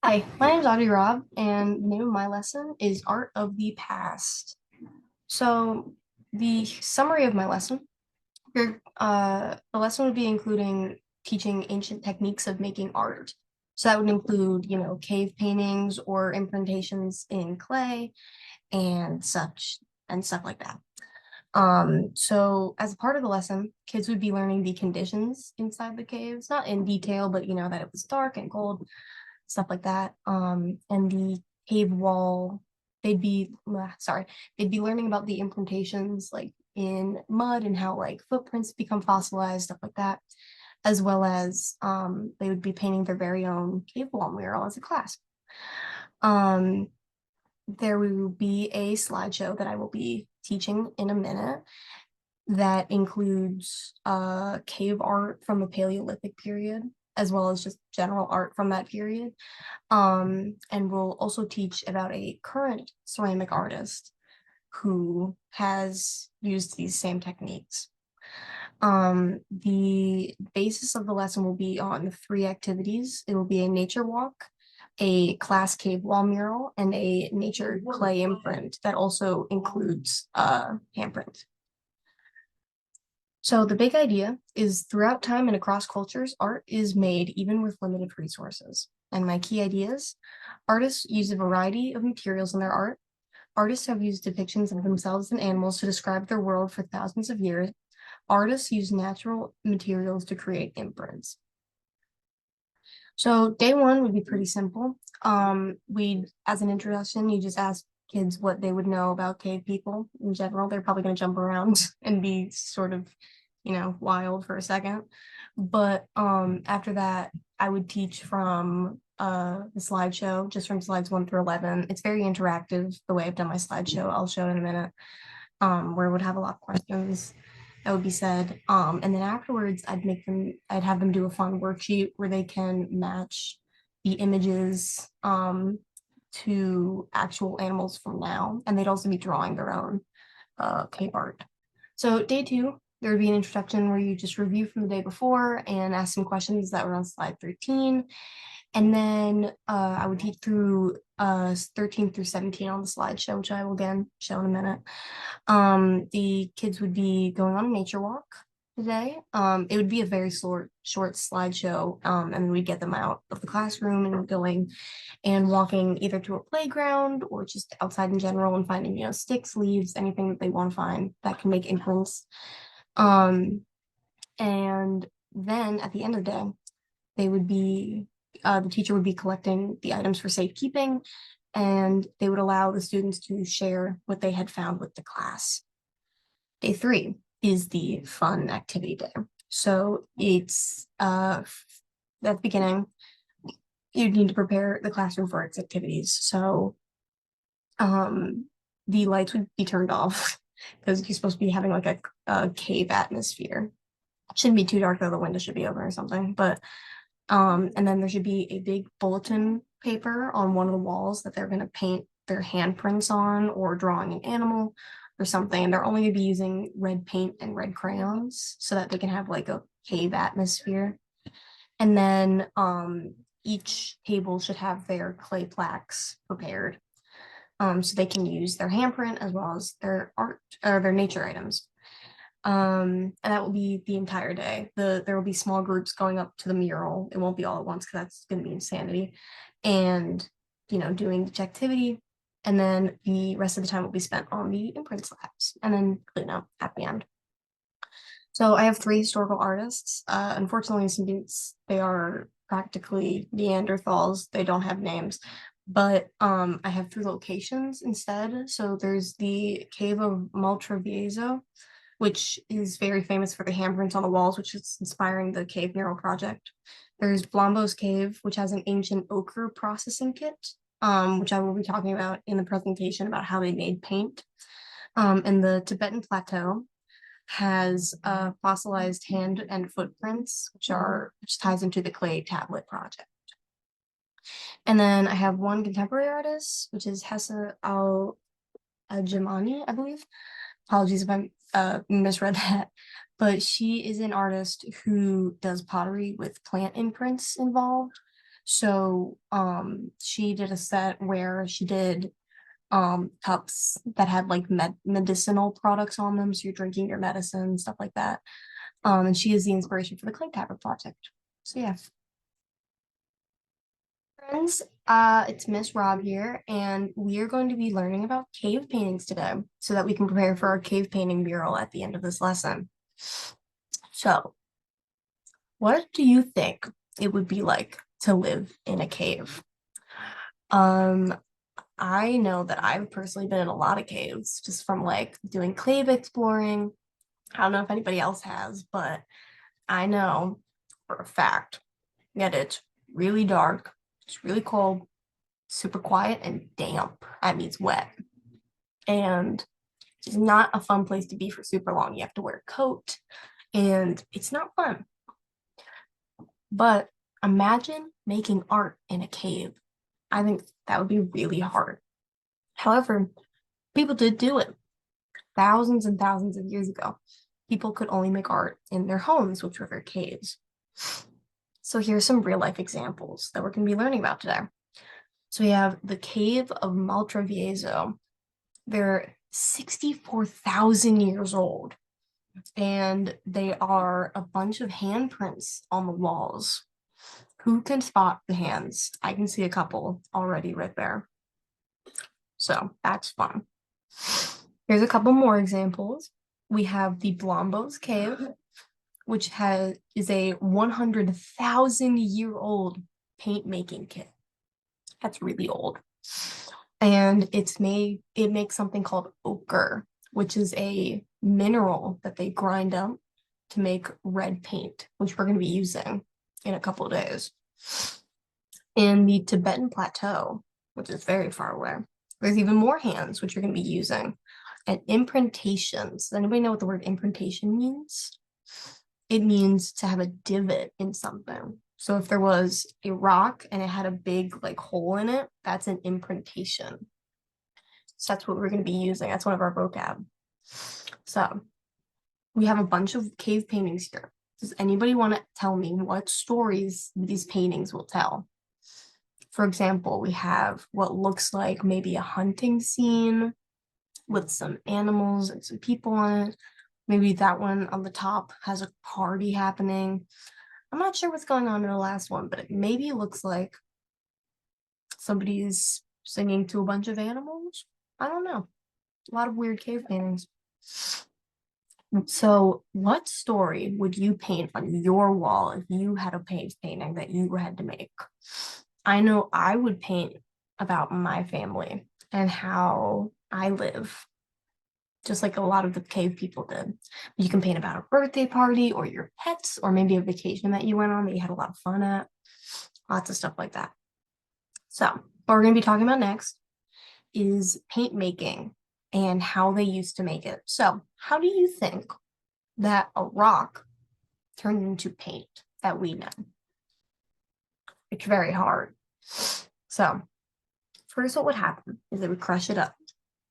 Hi, my name is Audrey Rob, and the name of my lesson is Art of the Past. So, the summary of my lesson, the lesson would be including teaching ancient techniques of making art. So that would include, cave paintings or imprintations in clay and such and stuff like that. So as a part of the lesson, kids would be learning the conditions inside the caves, not in detail, but that it was dark and cold, stuff like that. And the cave wall, they'd be learning about the implementations like in mud and how like footprints become fossilized, stuff like that, as well as they would be painting their very own cave wall mural as a class. Um, there will be a slideshow that I will be teaching in a minute that includes cave art from the Paleolithic period, as well as just general art from that period. And we'll also teach about a current ceramic artist who has used these same techniques. The basis of the lesson will be on three activities. It will be a nature walk, a class cave wall mural, and a nature clay imprint that also includes handprint. So the big idea is throughout time and across cultures, art is made even with limited resources. And my key ideas, artists use a variety of materials in their art. Artists have used depictions of themselves and animals to describe their world for thousands of years. Artists use natural materials to create imprints. So day one would be pretty simple. As an introduction, you just ask kids what they would know about cave people in general. They're probably going to jump around and be sort of, wild for a second. But after that, I would teach from the slideshow, just from slides 1 through 11. It's very interactive the way I've done my slideshow. I'll show it in a minute, where it would have a lot of questions that would be said. And then afterwards, I'd have them do a fun worksheet where they can match the images to actual animals from now. And they'd also be drawing their own cave art. So day two, there would be an introduction where you just review from the day before and ask some questions that were on slide 13. And then I would teach through 13 through 17 on the slideshow, which I will again show in a minute. The kids would be going on a nature walk today. It would be a very short slideshow, and we'd get them out of the classroom and going and walking either to a playground or just outside in general and finding, sticks, leaves, anything that they want to find that can make imprints. Um, and then at the end of the day, they would be the teacher would be collecting the items for safekeeping, and they would allow the students to share what they had found with the class. Day three is the fun activity day. So it's at the beginning, you need to prepare the classroom for its activities. So the lights would be turned off because you're supposed to be having like a cave atmosphere. It shouldn't be too dark though, the window should be open or something. But and then there should be a big bulletin paper on one of the walls that they're going to paint their handprints on or drawing an animal or something. And they're only going to be using red paint and red crayons so that they can have like a cave atmosphere. And then each table should have their clay plaques prepared, so they can use their handprint as well as their art or their nature items. And that will be the entire day. There will be small groups going up to the mural. It won't be all at once because that's going to be insanity. And doing each activity, and then the rest of the time will be spent on the imprint slabs, and then clean up at the end. So I have three historical artists. Unfortunately, since they are practically Neanderthals, they don't have names. But I have three locations instead. So there's the Cave of Maltravieso, which is very famous for the handprints on the walls, which is inspiring the cave mural project. There's Blombo's Cave, which has an ancient ochre processing kit, which I will be talking about in the presentation about how they made paint. And the Tibetan Plateau has fossilized hand and footprints, which ties into the clay tablet project. And then I have one contemporary artist, which is Hessa Al-Jamani, I believe. Apologies if I misread that. But she is an artist who does pottery with plant imprints involved. So she did a set where she did cups that had like medicinal products on them, so you're drinking your medicine, stuff like that. And she is the inspiration for the clay tablet project. So yeah. Friends, it's Miss Rob here, and we are going to be learning about cave paintings today so that we can prepare for our cave painting mural at the end of this lesson. So, what do you think it would be like to live in a cave? Um, I know that I've personally been in a lot of caves just from like doing cave exploring. I don't know if anybody else has, but I know for a fact that it's really dark, it's really cold, super quiet, and damp. That means wet. And it's not a fun place to be for super long. You have to wear a coat, and it's not fun. But imagine making art in a cave. I think that would be really hard. However, people did do it thousands and thousands of years ago. People could only make art in their homes, which were their caves. So here's some real life examples that we're going to be learning about today. So we have the cave of Maltravieso. They're 64,000 years old, and they are a bunch of handprints on the walls. Who can spot the hands? I can see a couple already right there. So that's fun. Here's a couple more examples. We have the Blombos Cave, which is a 100,000-year-old paint making kit. That's really old. And it makes something called ochre, which is a mineral that they grind up to make red paint, which we're going to be using in a couple of days. In the Tibetan Plateau, which is very far away, there's even more hands, which you're going to be using. And imprintations. Does anybody know what the word imprintation means? It means to have a divot in something. So if there was a rock and it had a big like hole in it, that's an imprintation. So that's what we're going to be using. That's one of our vocab. So we have a bunch of cave paintings here. Does anybody want to tell me what stories these paintings will tell? For example, we have what looks like maybe a hunting scene with some animals and some people on it. Maybe that one on the top has a party happening. I'm not sure what's going on in the last one, but it maybe looks like somebody's singing to a bunch of animals. I don't know. A lot of weird cave paintings. So, what story would you paint on your wall if you had a cave painting that you had to make? I know I would paint about my family and how I live, just like a lot of the cave people did. You can paint about a birthday party or your pets or maybe a vacation that you went on that you had a lot of fun at. Lots of stuff like that. So, what we're going to be talking about next is paint making and how they used to make it. So, how do you think that a rock turned into paint that we know? It's very hard. So, first, what would happen is they would crush it up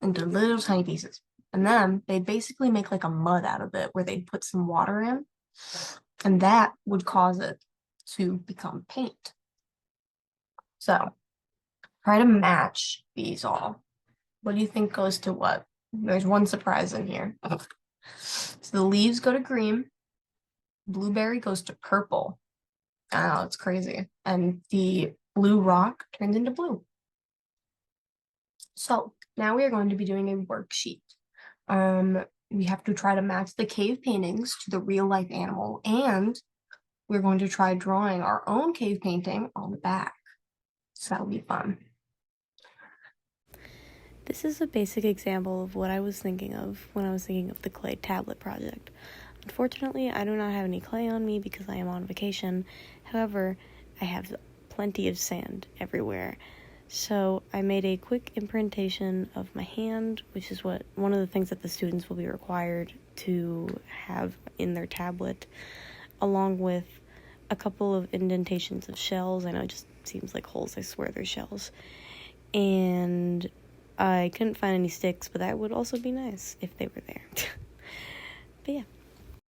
into little tiny pieces. And then they'd basically make like a mud out of it where they'd put some water in, and that would cause it to become paint. So, try to match these all. What do you think goes to what? There's one surprise in here. So the leaves go to green, blueberry goes to purple. Oh, it's crazy. And the blue rock turns into blue. So now we are going to be doing a worksheet. We have to try to match the cave paintings to the real life animal, and we're going to try drawing our own cave painting on the back. So that'll be fun. This is a basic example of what I was thinking of when I was thinking of the clay tablet project. Unfortunately, I do not have any clay on me because I am on vacation. However, I have plenty of sand everywhere. So I made a quick imprintation of my hand, which is one of the things that the students will be required to have in their tablet, along with a couple of indentations of shells. I know it just seems like holes, I swear they're shells. And I couldn't find any sticks, but that would also be nice if they were there. But yeah.